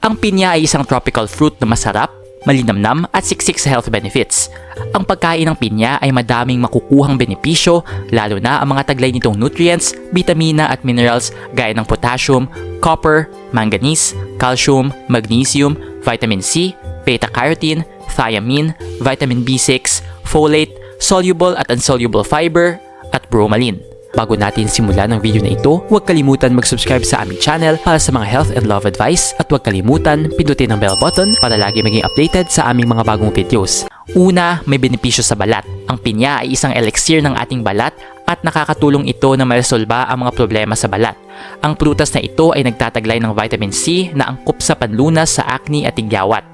Ang pinya ay isang tropical fruit na masarap, malinamnam at siksik sa health benefits. Ang pagkain ng pinya ay madaming makukuhang benepisyo, lalo na ang mga taglay nitong nutrients, vitamina at minerals gaya ng potassium, copper, manganese, calcium, magnesium, vitamin C, beta-carotene, thiamine, vitamin B6, folate, soluble at insoluble fiber, at bromelain. Bago natin simulan ang video na ito, huwag kalimutan mag-subscribe sa aming channel para sa mga health and love advice at huwag kalimutan pindutin ang bell button para lagi maging updated sa aming mga bagong videos. Una, may benepisyo sa balat. Ang pinya ay isang elixir ng ating balat at nakakatulong ito na maresolba ang mga problema sa balat. Ang prutas na ito ay nagtataglay ng vitamin C na angkop sa panlunas sa acne at tigyawat.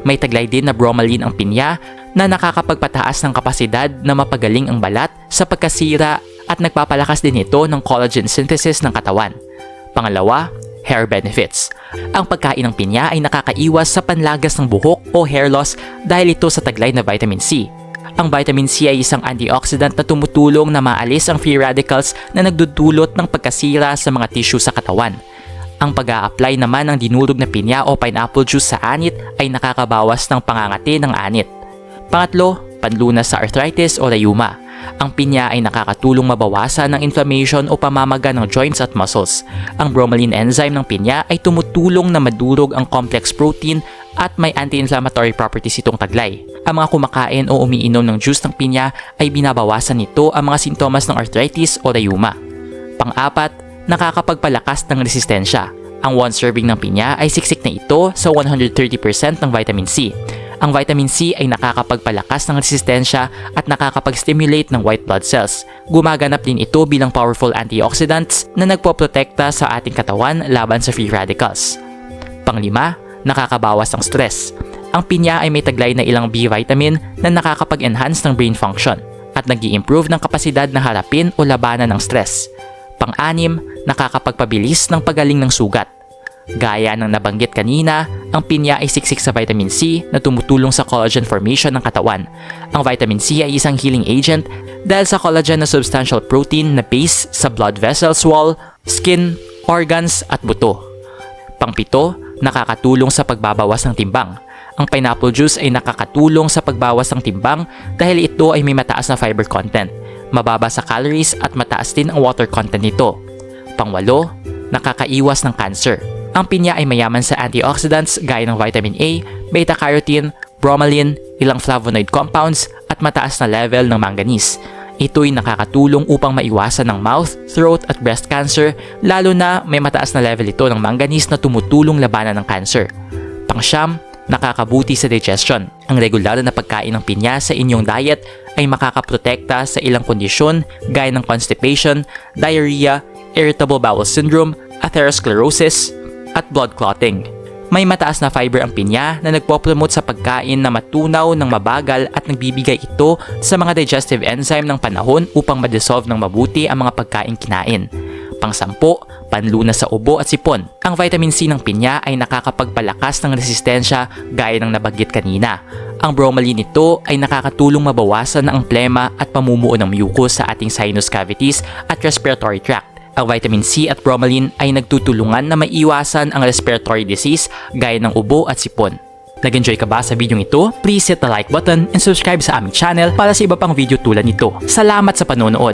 May taglay din na bromelain ang pinya na nakakapagpataas ng kapasidad na mapagaling ang balat sa pagkasira at nagpapalakas din ito ng collagen synthesis ng katawan. Pangalawa, hair benefits. Ang pagkain ng pinya ay nakakaiwas sa panlagas ng buhok o hair loss dahil ito sa taglay na vitamin C. Ang vitamin C ay isang antioxidant na tumutulong na maalis ang free radicals na nagdudulot ng pagkasira sa mga tissue sa katawan. Ang pag-a-apply naman ng dinurog na pinya o pineapple juice sa anit ay nakakabawas ng pangangati ng anit. Pangatlo, panlunas sa arthritis o rheuma. Ang pinya ay nakakatulong mabawasan ng inflammation o pamamaga ng joints at muscles. Ang bromelain enzyme ng pinya ay tumutulong na madurog ang complex protein at may anti-inflammatory properties itong taglay. Ang mga kumakain o umiinom ng juice ng pinya ay binabawasan nito ang mga sintomas ng arthritis o rheuma. Pang-apat, nakakapagpalakas ng resistensya. Ang one serving ng pinya ay siksik na ito sa 130% ng vitamin C. Ang vitamin C ay nakakapagpalakas ng resistensya at nakakapag-stimulate ng white blood cells. Gumaganap din ito bilang powerful antioxidants na nagpoprotekta sa ating katawan laban sa free radicals. Panglima, nakakabawas ng stress. Ang pinya ay may taglay na ilang B vitamin na nakakapag-enhance ng brain function at nag-i-improve ng kapasidad na harapin o labanan ng stress. Pang-anim, nakakapagpabilis ng pagaling ng sugat. Gaya ng nabanggit kanina, ang pinya ay siksik sa vitamin C na tumutulong sa collagen formation ng katawan. Ang vitamin C ay isang healing agent dahil sa collagen na substantial protein na base sa blood vessels wall, skin, organs at buto. Pang-pito, nakakatulong sa pagbabawas ng timbang. Ang pineapple juice ay nakakatulong sa pagbawas ng timbang dahil ito ay may mataas na fiber content, mababa sa calories at mataas din ang water content nito. Pang-walo, nakakaiwas ng cancer. Ang pinya ay mayaman sa antioxidants gaya ng vitamin A, beta-carotene, bromelain, ilang flavonoid compounds at mataas na level ng manganese. Ito'y nakakatulong upang maiwasan ng mouth, throat at breast cancer, lalo na may mataas na level ito ng manganese na tumutulong labanan ng cancer. Pang-siyam, nakakabuti sa digestion. Ang regular na pagkain ng pinya sa inyong diet ay makakaprotekta sa ilang kondisyon gaya ng constipation, diarrhea, irritable bowel syndrome, atherosclerosis, at blood clotting. May mataas na fiber ang pinya na nagpopromote sa pagkain na matunaw ng mabagal at nagbibigay ito sa mga digestive enzyme ng panahon upang ma-dissolve ng mabuti ang mga pagkain kinain. Pang-sampo, panlunas sa ubo at sipon. Ang vitamin C ng pinya ay nakakapagpalakas ng resistensya gaya ng nabanggit kanina. Ang bromelain nito ay nakakatulong mabawasan ang plema at pamumuo ng mucus sa ating sinus cavities at respiratory tract. Ang vitamin C at bromelain ay nagtutulungan na maiwasan ang respiratory disease gaya ng ubo at sipon. Nag-enjoy ka ba sa video ito? Please hit the like button and subscribe sa aming channel para sa iba pang video tulad nito. Salamat sa panonood!